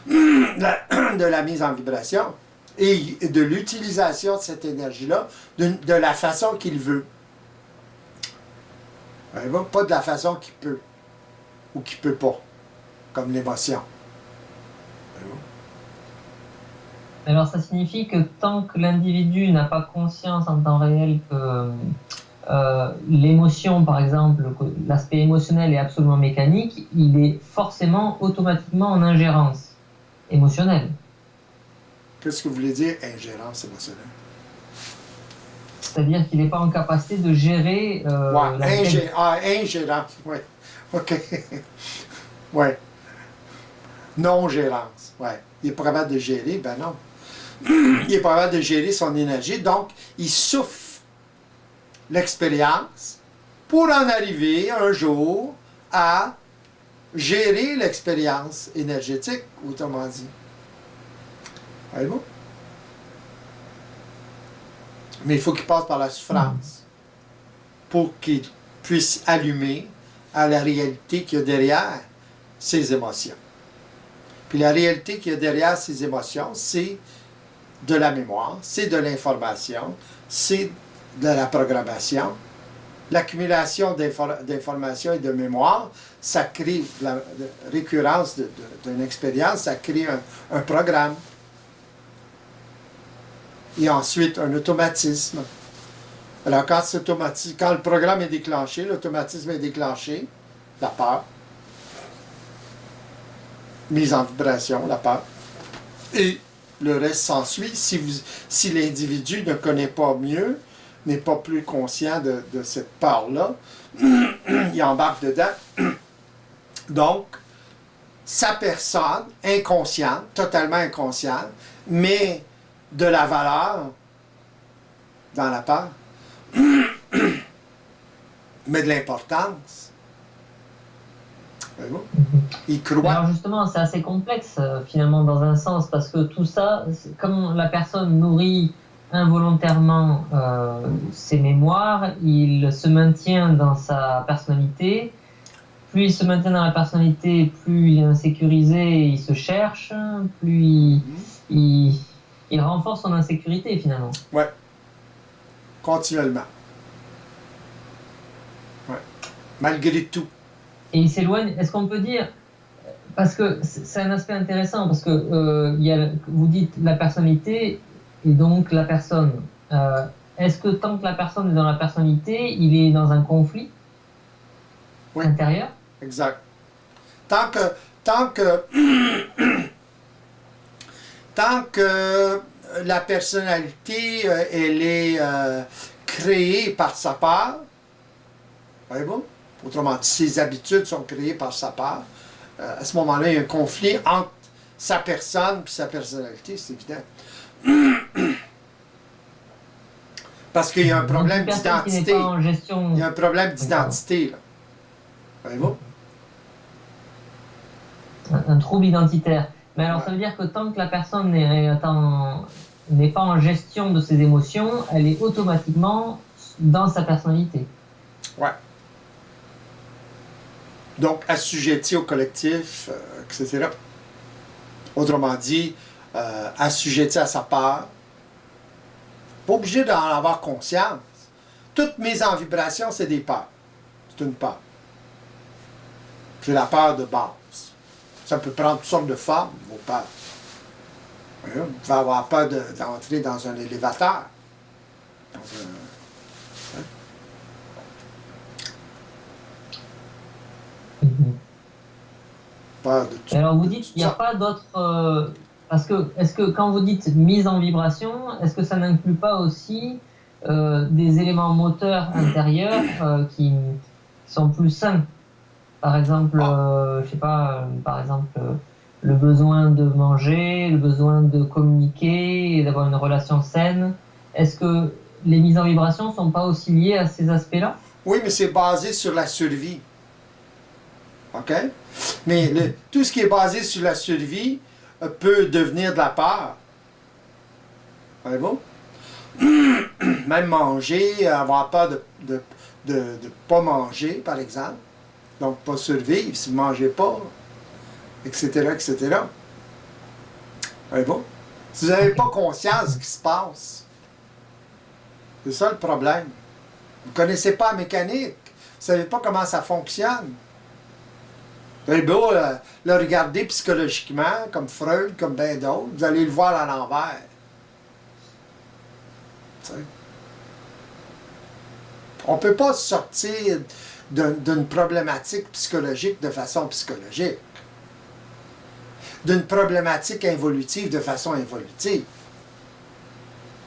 Speaker 2: de la mise en vibration, et de l'utilisation de cette énergie-là de la façon qu'il veut. Pas de la façon qu'il peut, ou qu'il ne peut pas, comme l'émotion.
Speaker 1: Alors ça signifie que tant que l'individu n'a pas conscience en temps réel que l'émotion, par exemple, que l'aspect émotionnel est absolument mécanique, il est forcément automatiquement en ingérence émotionnelle.
Speaker 2: Qu'est-ce que vous voulez dire ingérence émotionnelle?
Speaker 1: C'est-à-dire qu'il n'est pas en capacité de gérer
Speaker 2: Ouais,
Speaker 1: la réalité.
Speaker 2: ingérence, oui. OK. Ouais. Non-gérance, ouais. Il est pas capable de gérer, ben non. Il est pas capable de gérer son énergie, donc il souffre l'expérience pour en arriver un jour à gérer l'expérience énergétique, autrement dit. Voyez-vous? Mais il faut qu'il passe par la souffrance pour qu'il puisse allumer à la réalité qu'il y a derrière ses émotions. Puis la réalité qu'il y a derrière ces émotions, c'est de la mémoire, c'est de l'information, c'est de la programmation. L'accumulation d'informations et de mémoire, ça crée la récurrence d'une expérience, ça crée un programme. Et ensuite, un automatisme. Alors, quand le programme est déclenché, l'automatisme est déclenché, la peur, mise en vibration, la peur, et le reste s'ensuit. Si l'individu ne connaît pas mieux, n'est pas plus conscient de cette peur-là, il embarque dedans. Donc, sa personne, inconsciente, totalement inconsciente, met de la valeur dans la peur, met de l'importance. Voyez-vous? Il croit.
Speaker 1: Alors justement, c'est assez complexe finalement dans un sens parce que tout ça, comme la personne nourrit involontairement ses mémoires, il se maintient dans sa personnalité. Plus il se maintient dans la personnalité, plus il est insécurisé, il se cherche, plus il renforce son insécurité finalement.
Speaker 2: Ouais. Continuellement. Ouais. Malgré tout.
Speaker 1: Et il s'éloigne. Est-ce qu'on peut dire, parce que c'est un aspect intéressant, parce que vous dites la personnalité et donc la personne. Est-ce que tant que la personne est dans la personnalité, il est dans un conflit intérieur?
Speaker 2: Exact. Tant que la personnalité, elle est créée par sa part, voyez-vous? Autrement dit, ses habitudes sont créées par sa part. À ce moment-là, il y a un conflit entre sa personne et sa personnalité, c'est évident. Parce qu'il y a un problème d'identité. Il y a un problème d'identité, là. Voyez-vous?
Speaker 1: Un trouble identitaire. Mais alors, ça veut dire que tant que la personne n'est pas en gestion de ses émotions, elle est automatiquement dans sa personnalité.
Speaker 2: Ouais. Donc, assujetti au collectif, etc. Autrement dit, assujetti à sa part. Pas obligé d'en avoir conscience. Toutes mes en vibrations, c'est des peurs. C'est une peur. C'est la peur de base. Ça peut prendre toutes sortes de formes, vos peurs. Vous pouvez avoir peur d'entrer dans un élévateur. Peur de tout.
Speaker 1: Alors vous dites, il n'y a pas d'autres... parce que, est-ce que quand vous dites mise en vibration, est-ce que ça n'inclut pas aussi des éléments moteurs intérieurs qui sont plus sains? Par exemple, je sais pas, par exemple, le besoin de manger, le besoin de communiquer, et d'avoir une relation saine. Est-ce que les mises en vibration ne sont pas aussi liées à ces aspects-là?
Speaker 2: Oui, mais c'est basé sur la survie. OK? Mais tout ce qui est basé sur la survie peut devenir de la peur. Voyez-vous? Même manger, avoir peur de pas manger, par exemple. Donc, pas survivre si vous ne mangez pas, etc., etc. Voyez-vous? Si vous n'avez pas conscience de ce qui se passe, c'est ça le problème. Vous ne connaissez pas la mécanique. Vous ne savez pas comment ça fonctionne. Vous avez beau le regarder psychologiquement, comme Freud, comme bien d'autres, vous allez le voir à l'envers. Tu sais. On ne peut pas sortir d'une problématique psychologique de façon psychologique, d'une problématique involutive de façon involutive.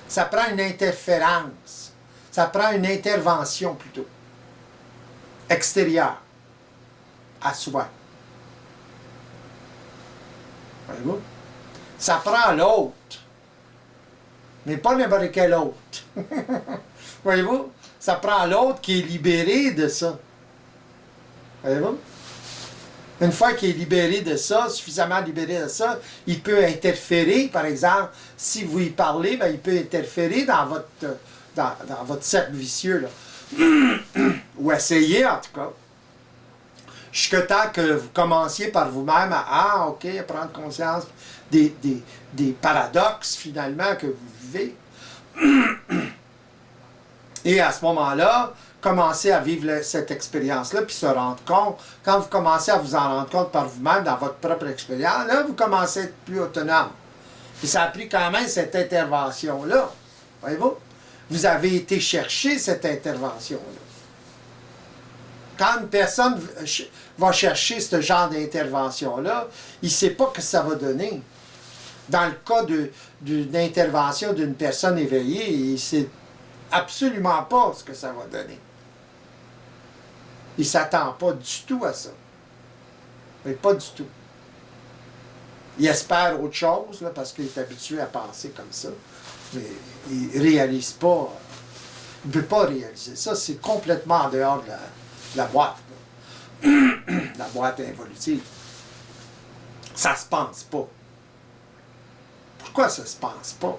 Speaker 2: Ça prend une interférence, ça prend une intervention plutôt, extérieure, à soi. Voyez-vous? Ça prend l'autre, mais pas n'importe quel autre. Voyez-vous? Ça prend l'autre qui est libéré de ça. Voyez-vous? Une fois qu'il est libéré de ça, suffisamment libéré de ça, il peut interférer, par exemple, si vous y parlez, ben, il peut interférer dans votre cercle vicieux, là. Ou essayer, en tout cas. Jusqu'à temps que vous commenciez par vous-même à prendre conscience des paradoxes, finalement, que vous vivez. Et à ce moment-là, commencez à vivre cette expérience-là, puis se rendre compte. Quand vous commencez à vous en rendre compte par vous-même dans votre propre expérience, là, vous commencez à être plus autonome. Et ça a pris quand même cette intervention-là. Voyez-vous? Vous avez été chercher cette intervention-là. Quand une personne va chercher ce genre d'intervention-là, il ne sait pas ce que ça va donner. Dans le cas d'une intervention d'une personne éveillée, il ne sait absolument pas ce que ça va donner. Il ne s'attend pas du tout à ça. Mais pas du tout. Il espère autre chose, là, parce qu'il est habitué à penser comme ça. Mais il ne réalise pas. Il ne peut pas réaliser ça. C'est complètement en dehors de la boîte. La boîte involutive. Ça ne se pense pas. Pourquoi ça ne se pense pas?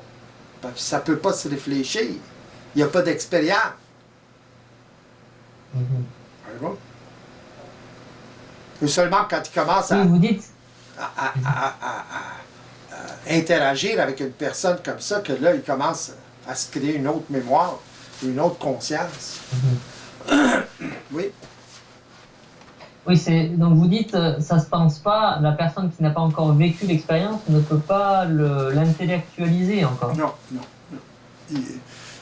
Speaker 2: Parce que ça ne peut pas se réfléchir. Il n'y a pas d'expérience. Voyez-vous? Ou seulement quand il commence à,
Speaker 1: vous dites...
Speaker 2: à interagir avec une personne comme ça, que là, il commence à se créer une autre mémoire, une autre conscience. Oui.
Speaker 1: Oui, donc vous dites, ça se pense pas, la personne qui n'a pas encore vécu l'expérience ne peut pas l'intellectualiser encore.
Speaker 2: Non.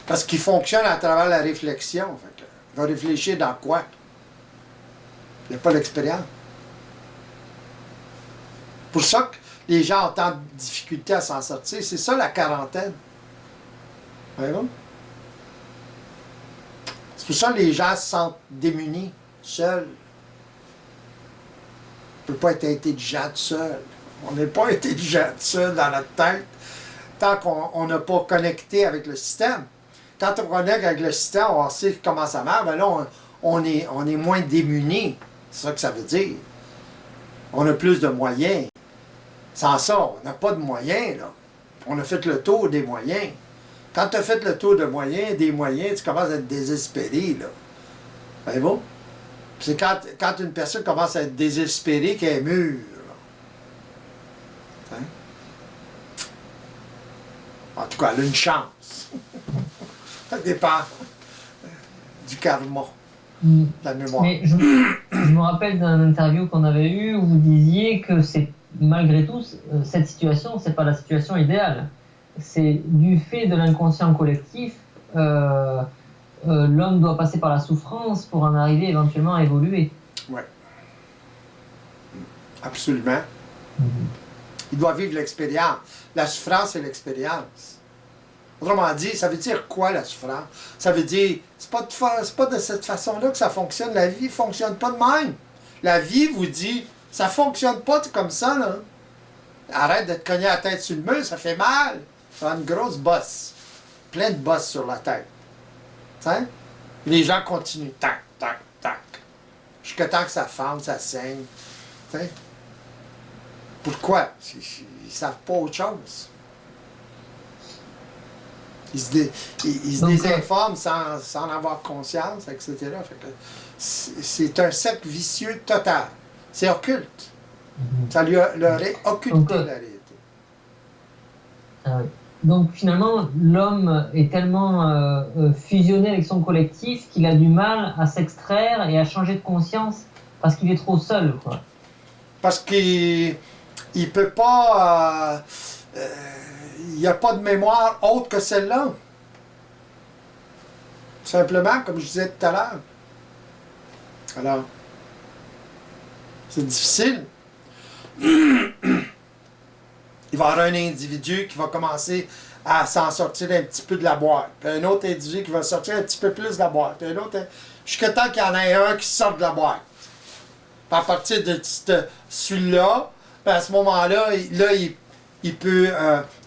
Speaker 2: Parce qu'il fonctionne à travers la réflexion. Fait il va réfléchir dans quoi? Il n'y a pas d'expérience. Pour ça que les gens ont tant de difficultés à s'en sortir. C'est ça la quarantaine. Voyez-vous? C'est pour ça que les gens se sentent démunis, seuls. On ne peut pas être intelligent tout seul. On n'est pas intelligent tout seul dans notre tête tant qu'on n'a pas connecté avec le système. Quand on connecte avec le système, on sait comment ça marche, ben là, on est moins démunis. C'est ça que ça veut dire. On a plus de moyens. Sans ça, on n'a pas de moyens, là. On a fait le tour des moyens. Quand tu as fait le tour des moyens, tu commences à être désespéré, là. Voyez-vous? C'est quand une personne commence à être désespérée qu'elle est mûre. Hein? En tout cas, elle a une chance. Ça dépend du karma, de la mémoire.
Speaker 1: Mais je me rappelle d'une interview qu'on avait eue où vous disiez que c'est malgré tout, cette situation, c'est pas la situation idéale. C'est du fait de l'inconscient collectif, l'homme doit passer par la souffrance pour en arriver éventuellement à évoluer.
Speaker 2: Oui. Absolument. Il doit vivre l'expérience. La souffrance, c'est l'expérience. Autrement dit, ça veut dire quoi la souffrance? Ça veut dire, c'est pas de cette façon-là que ça fonctionne. La vie ne fonctionne pas de même. La vie vous dit, ça fonctionne pas comme ça, là. Arrête de te cogner la tête sur le mur, ça fait mal. Ça a une grosse bosse. Plein de bosses sur la tête. T'sais? Les gens continuent. Tac, tac, tac. Jusqu'à temps que ça fende, ça saigne. T'sais? Pourquoi? Ils ne savent pas autre chose. Ils se désinforment sans en avoir conscience, etc. Fait que c'est un cercle vicieux total. C'est occulte. Ça leur est occulté, la réalité.
Speaker 1: Ah oui. Donc finalement, l'homme est tellement fusionné avec son collectif qu'il a du mal à s'extraire et à changer de conscience parce qu'il est trop seul, quoi.
Speaker 2: Parce qu'il ne peut pas... il n'y a pas de mémoire autre que celle-là. Simplement, comme je disais tout à l'heure. Alors, c'est difficile. Il va y avoir un individu qui va commencer à s'en sortir un petit peu de la boîte. Puis un autre individu qui va sortir un petit peu plus de la boîte. Puis un autre, jusqu'à temps qu'il y en ait un qui sort de la boîte. Puis à partir de celui-là, à ce moment-là, il peut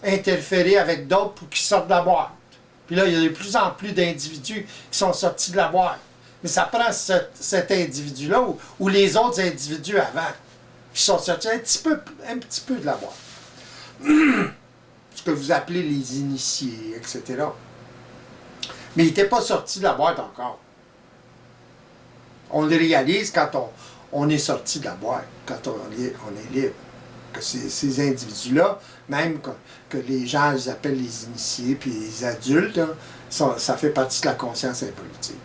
Speaker 2: interférer avec d'autres pour qu'ils sortent de la boîte. Puis là, il y a de plus en plus d'individus qui sont sortis de la boîte. Mais ça prend cet individu-là ou les autres individus avant qui sont sortis un petit peu de la boîte. Ce que vous appelez les initiés, etc. Mais il n'était pas sorti de la boîte encore. On le réalise quand on est sorti de la boîte, quand on est libre. Que ces individus-là, même que les gens ils appellent les initiés puis les adultes, hein, ça fait partie de la conscience involutive.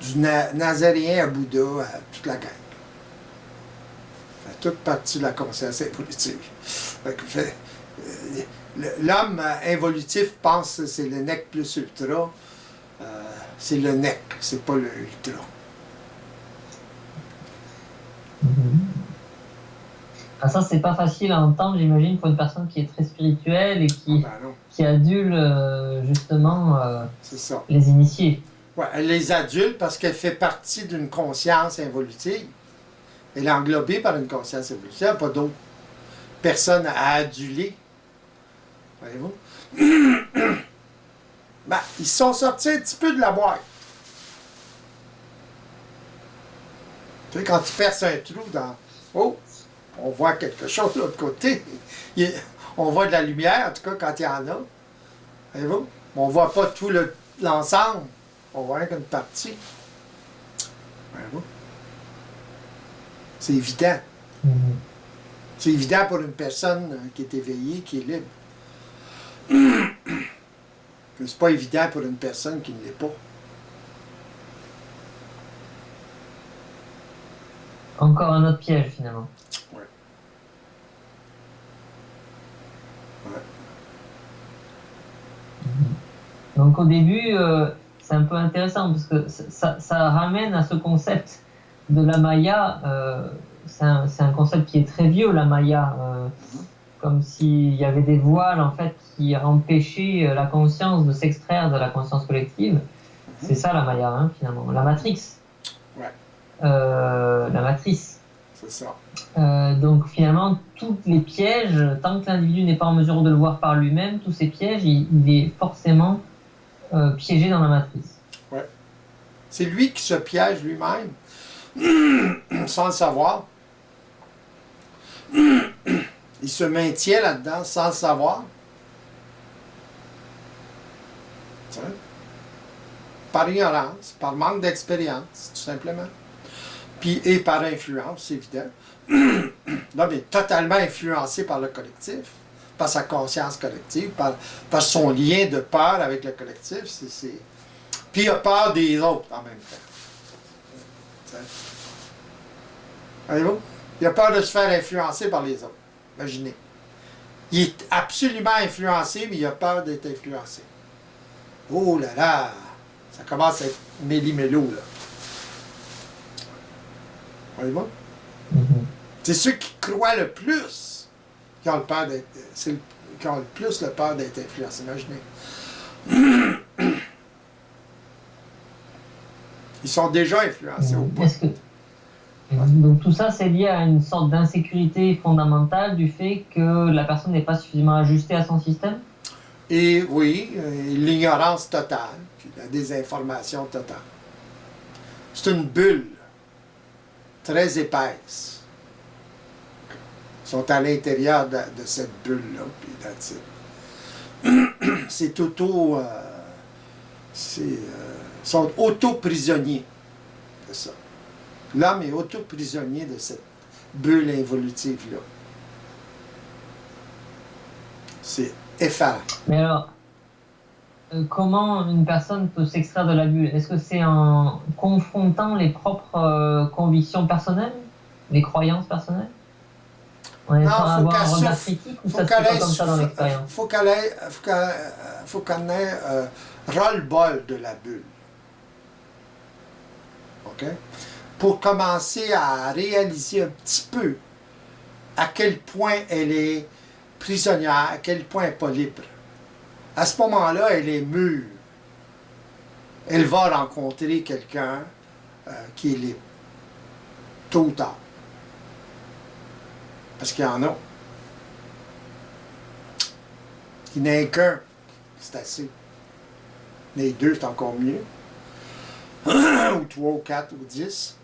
Speaker 2: Du Nazaréen à Bouddha à toute la gang. Ça fait toute partie de la conscience involutive. L'homme involutif pense que c'est le nec plus ultra. C'est le nec, c'est pas le ultra.
Speaker 1: Ah, ça, c'est pas facile à entendre, j'imagine, pour une personne qui est très spirituelle et qui adule justement les initiés.
Speaker 2: Ouais, elle les adule parce qu'elle fait partie d'une conscience involutive. Elle est englobée par une conscience évolutive. Il n'y a pas d'autre personne à aduler. Voyez-vous? Ben, ils sont sortis un petit peu de la boîte. Tu sais, quand tu perces un trou dans... Oh! On voit quelque chose de l'autre côté. On voit de la lumière, en tout cas, quand il y en a. Voyez-vous? On ne voit pas tout l'ensemble. On voit rien qu'une partie. Voyez-vous? C'est évident. C'est évident pour une personne qui est éveillée, qui est libre. Mais c'est pas évident pour une personne qui ne l'est pas.
Speaker 1: Encore un autre piège, finalement.
Speaker 2: Ouais.
Speaker 1: Donc au début, c'est un peu intéressant parce que ça ramène à ce concept de la Maya. C'est un concept qui est très vieux, la Maya. Comme s'il y avait des voiles en fait qui empêchaient la conscience de s'extraire de la conscience collective. C'est ça la Maya, hein, finalement. La Matrix.
Speaker 2: Ouais.
Speaker 1: La matrice.
Speaker 2: C'est ça.
Speaker 1: Donc finalement, tous les pièges, tant que l'individu n'est pas en mesure de le voir par lui-même, tous ces pièges, il est forcément piégé dans la matrice.
Speaker 2: Ouais. C'est lui qui se piège lui-même, sans le savoir. Il se maintient là-dedans sans le savoir. T'sais? Par ignorance, par manque d'expérience, tout simplement. Puis, et par influence, c'est évident. L'homme est totalement influencé par le collectif, par sa conscience collective, par son lien de peur avec le collectif. Puis il a peur des autres en même temps. Voyez-vous? Il a peur de se faire influencer par les autres. Imaginez. Il est absolument influencé, mais il a peur d'être influencé. Oh là là! Ça commence à être méli-mélo, là. Voyez-vous? C'est ceux qui croient le plus qui ont le peur d'être. Qui ont le plus le peur d'être influencés. Imaginez. Ils sont déjà influencés au bout.
Speaker 1: Donc tout ça, c'est lié à une sorte d'insécurité fondamentale du fait que la personne n'est pas suffisamment ajustée à son système?
Speaker 2: Et oui, l'ignorance totale, puis la désinformation totale. C'est une bulle très épaisse. Ils sont à l'intérieur de cette bulle-là, puis that's it. C'est sont auto-prisonniers de ça. L'homme est auto-prisonnier de cette bulle involutive-là. C'est effarant.
Speaker 1: Mais alors, comment une personne peut s'extraire de la bulle? Est-ce que c'est en confrontant les propres convictions personnelles, les croyances personnelles? Ouais,
Speaker 2: Non,
Speaker 1: sans
Speaker 2: faut
Speaker 1: avoir
Speaker 2: qu'elle
Speaker 1: un regard
Speaker 2: souffre.
Speaker 1: critique ou
Speaker 2: Faut
Speaker 1: ça se
Speaker 2: qu'elle
Speaker 1: fait pas
Speaker 2: ait,
Speaker 1: comme ça dans l'expérience?
Speaker 2: faut qu'elle ait ras-le-bol de la bulle. OK? Pour commencer à réaliser un petit peu à quel point elle est prisonnière, à quel point elle n'est pas libre. À ce moment-là, elle est mûre. Elle va rencontrer quelqu'un qui est libre, tôt ou tard. Parce qu'il y en a. Qui n'est qu'un, c'est assez. Les deux, c'est encore mieux. Ou 3, ou 4, ou 10.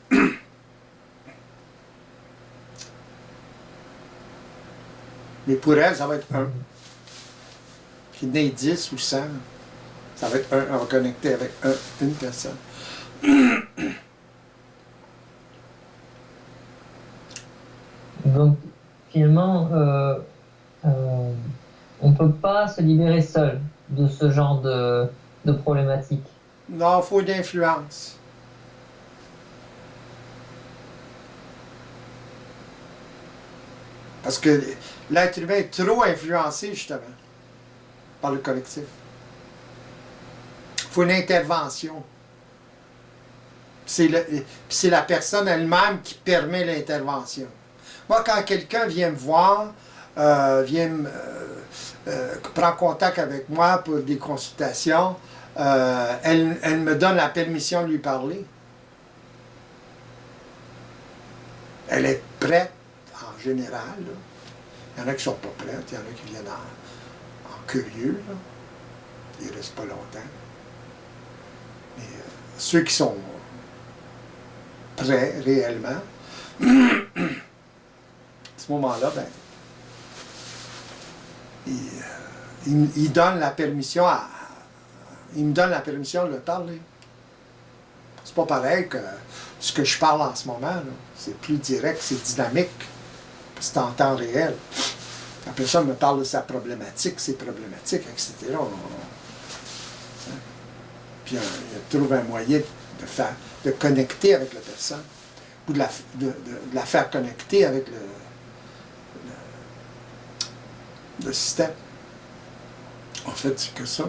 Speaker 2: Mais pour elle, ça va être un. Qui n'est 10 ou 100, ça va être un. On va connecter avec une personne.
Speaker 1: Donc, finalement, on ne peut pas se libérer seul de ce genre de problématique.
Speaker 2: Non, il faut d'influence. Parce que l'être humain est trop influencé, justement, par le collectif. Il faut une intervention. C'est la personne elle-même qui permet l'intervention. Moi, quand quelqu'un vient me voir, prend contact avec moi pour des consultations, elle me donne la permission de lui parler. Elle est prête, en général. Là. Il y en a qui ne sont pas prêtes, il y en a qui viennent en curieux. Là. Ils ne restent pas longtemps. Mais ceux qui sont prêts réellement, à ce moment-là, ben, il donne la permission il me donne la permission de le parler. C'est pas pareil que ce que je parle en ce moment. C'est plus direct, c'est dynamique. C'est en temps réel. La personne me parle de sa problématique, ses problématiques, etc. Puis il trouve un moyen de connecter avec la personne, ou de la faire connecter avec le système. En fait, c'est que ça.